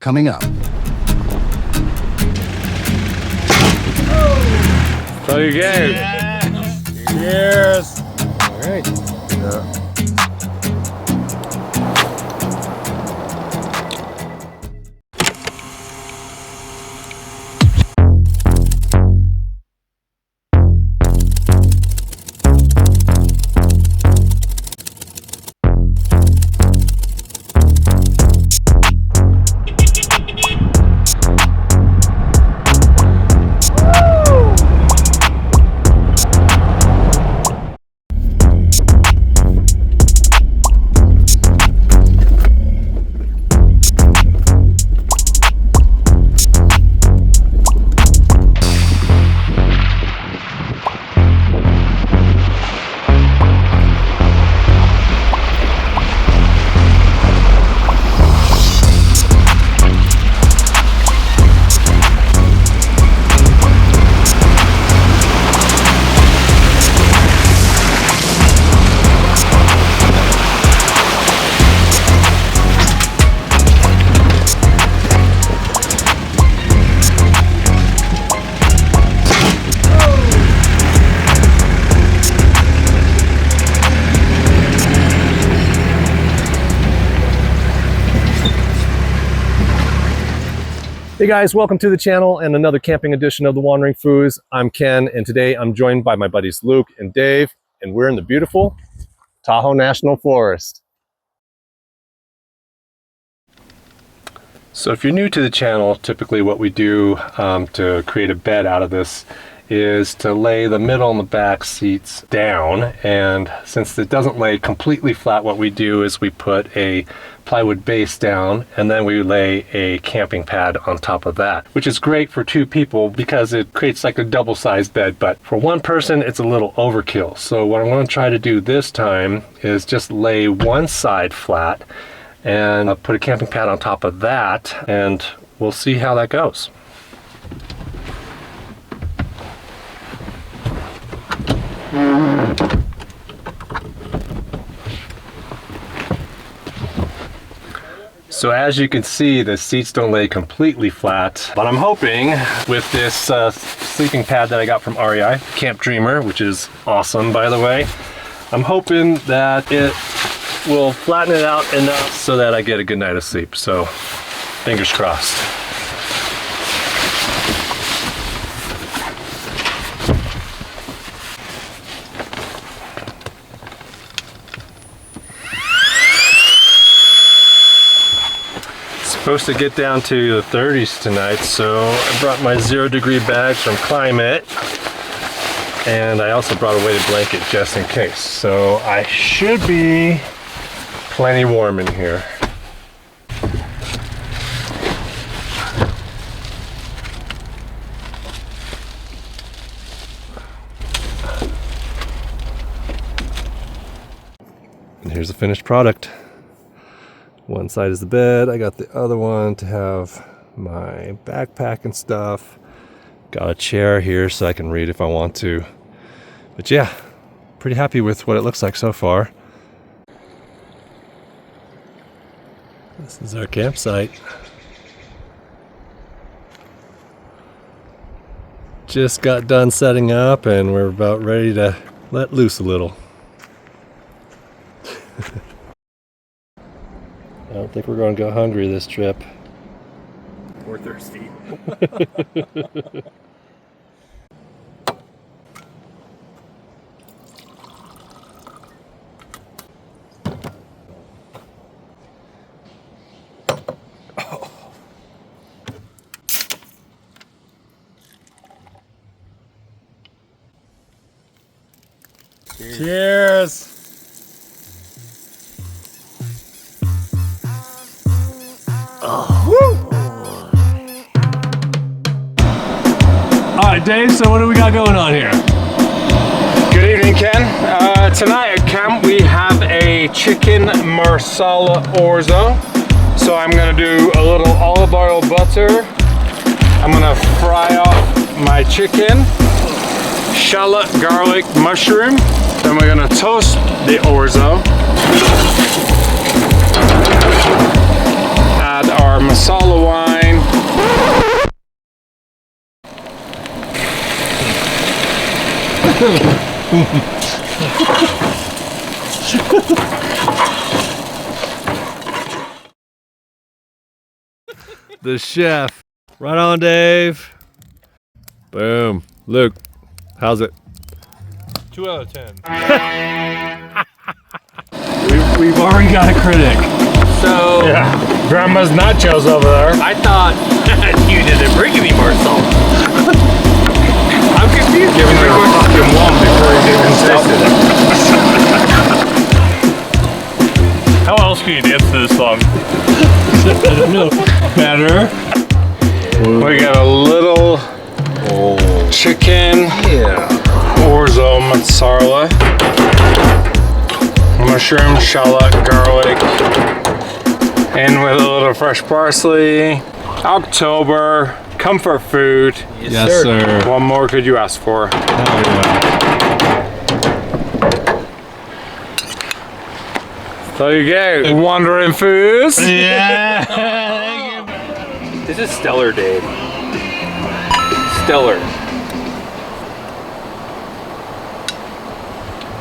coming up. So you game. Cheers. All right. Yeah. Hey guys, welcome to the channel and another camping edition of the Wandering Fooz. I'm Ken, and today I'm joined by my buddies Luke and Dave, and we're in the beautiful Tahoe National Forest. So if you're new to the channel, typically what we do to create a bed out of this is to lay the middle and the back seats down, and since it doesn't lay completely flat, what we do is we put a plywood base down and then we lay a camping pad on top of that, which is great for two people because it creates like a double-sized bed, but for one person it's a little overkill. So what I'm going to try to do this time is just lay one side flat and put a camping pad on top of that, and we'll see how that goes. So as you can see, the seats don't lay completely flat, but I'm hoping with this sleeping pad that I got from REI, Camp Dreamer, which is awesome by the way, I'm hoping that it will flatten it out enough so that I get a good night of sleep. So fingers crossed. Supposed to get down to the 30s tonight, so I brought my 0-degree bags from Climate, and I also brought a weighted blanket just in case. So I should be plenty warm in here. And here's the finished product. One side is the bed. I got the other one to have my backpack and stuff. Got a chair here so I can read if I want to. But yeah, pretty happy with what it looks like so far. This is our campsite. Just got done setting up and we're about ready to let loose a little. I don't think we're going to go hungry this trip. Or thirsty. Cheers. Alright Dave, so what do we got going on here? Good evening, Ken. Tonight at camp we have a chicken marsala orzo. So I'm gonna do a little olive oil butter. I'm gonna fry off my chicken, shallot, garlic, mushroom. Then we're gonna toast the orzo. add our masala wine. The chef. Right on, Dave. Boom. Luke, how's it? 2 out of 10. We've already got a critic. So Yeah, grandma's nachos over there. I thought you didn't bring any more salt. I'm confused. Giving her a fucking one before he's even tasted it. How else can you dance to this song? I don't know. Better. We got a little chicken orzo masala, mushroom, shallot, garlic, and with a little fresh parsley. October comfort food. Yes, sir. What more could you ask for? Hell yeah. So you go, wandering Fooz. This is stellar, Dave. Stellar.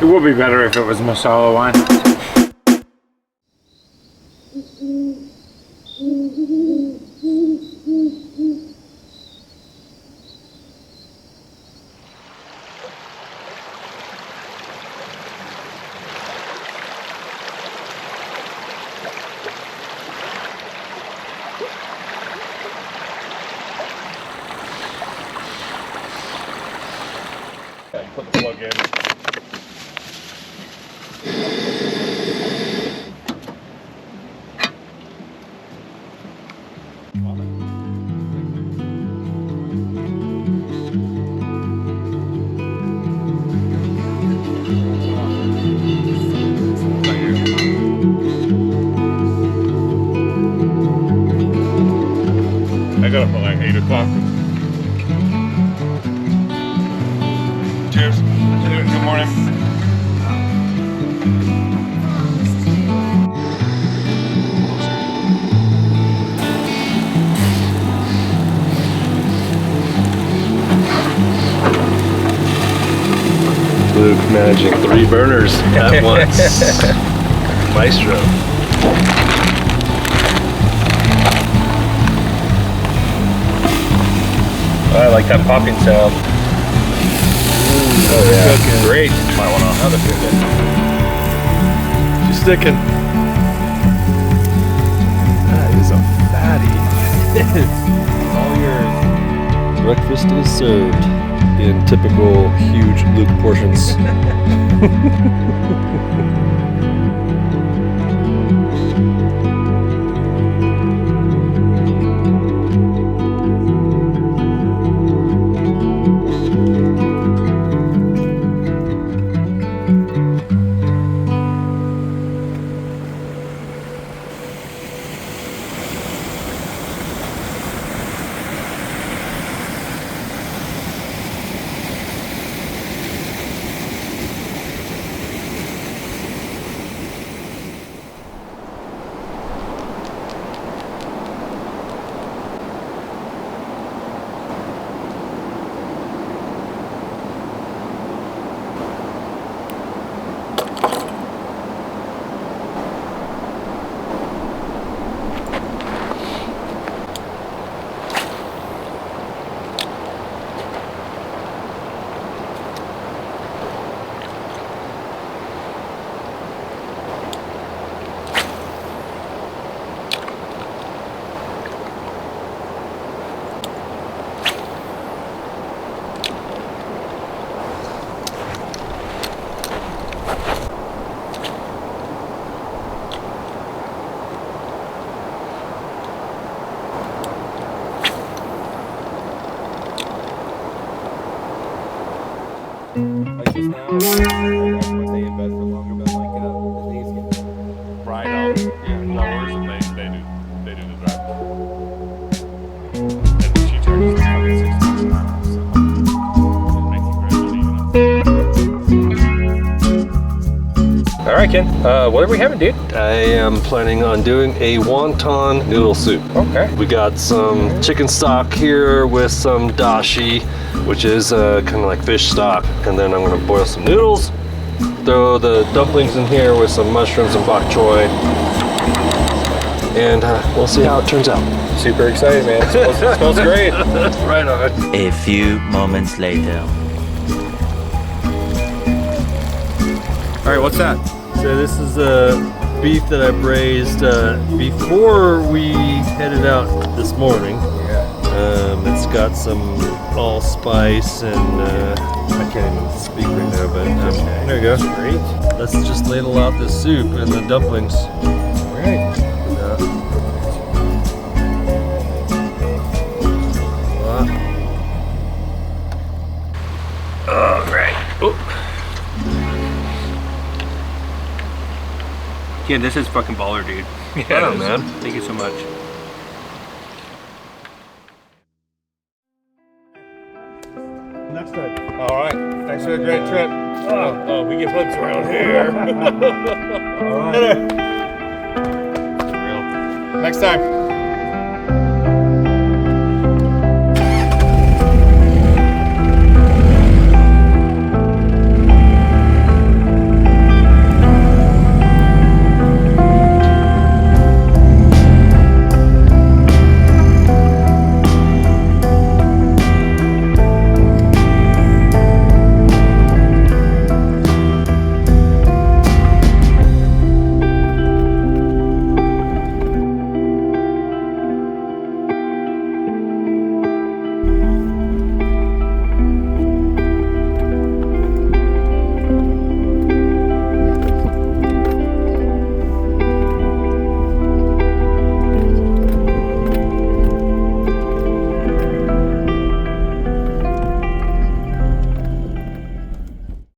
It would be better if it was masala wine. Put the plug in. I got up at like 8 o'clock. Cheers. Good morning. Luke managing 3 burners at once. Maestro. I like that popping sound. Oh yeah. Great. Might want another chicken. She's sticking. That is a fatty. All yours. Breakfast is served in typical huge Luke portions. Like just now, I stay in bed for longer, but like the days get right out. Yeah, lowers and they do the drive. And she charges fucking $6 an hour, so it's making great money, you know. All right, Ken. What are we having, dude? I am planning on doing a wonton noodle soup. Okay. We got some chicken stock here with some dashi, which is kind of like fish stock. And then I'm gonna boil some noodles, throw the dumplings in here with some mushrooms and bok choy. And we'll see how it turns out. Super excited, man. It smells great. Right on. A few moments later. All right, what's that? So this is beef that I braised before we headed out this morning. It's got some allspice and I can't even speak right now, but there you go. Great. Let's just ladle out the soup and the dumplings. All right. All right. Oh. Yeah, this is fucking baller, dude. Yeah, Oh, man. Thank you so much. Next time. All right. Thanks for the great trip. Oh, we get flips around here. All right. Next time.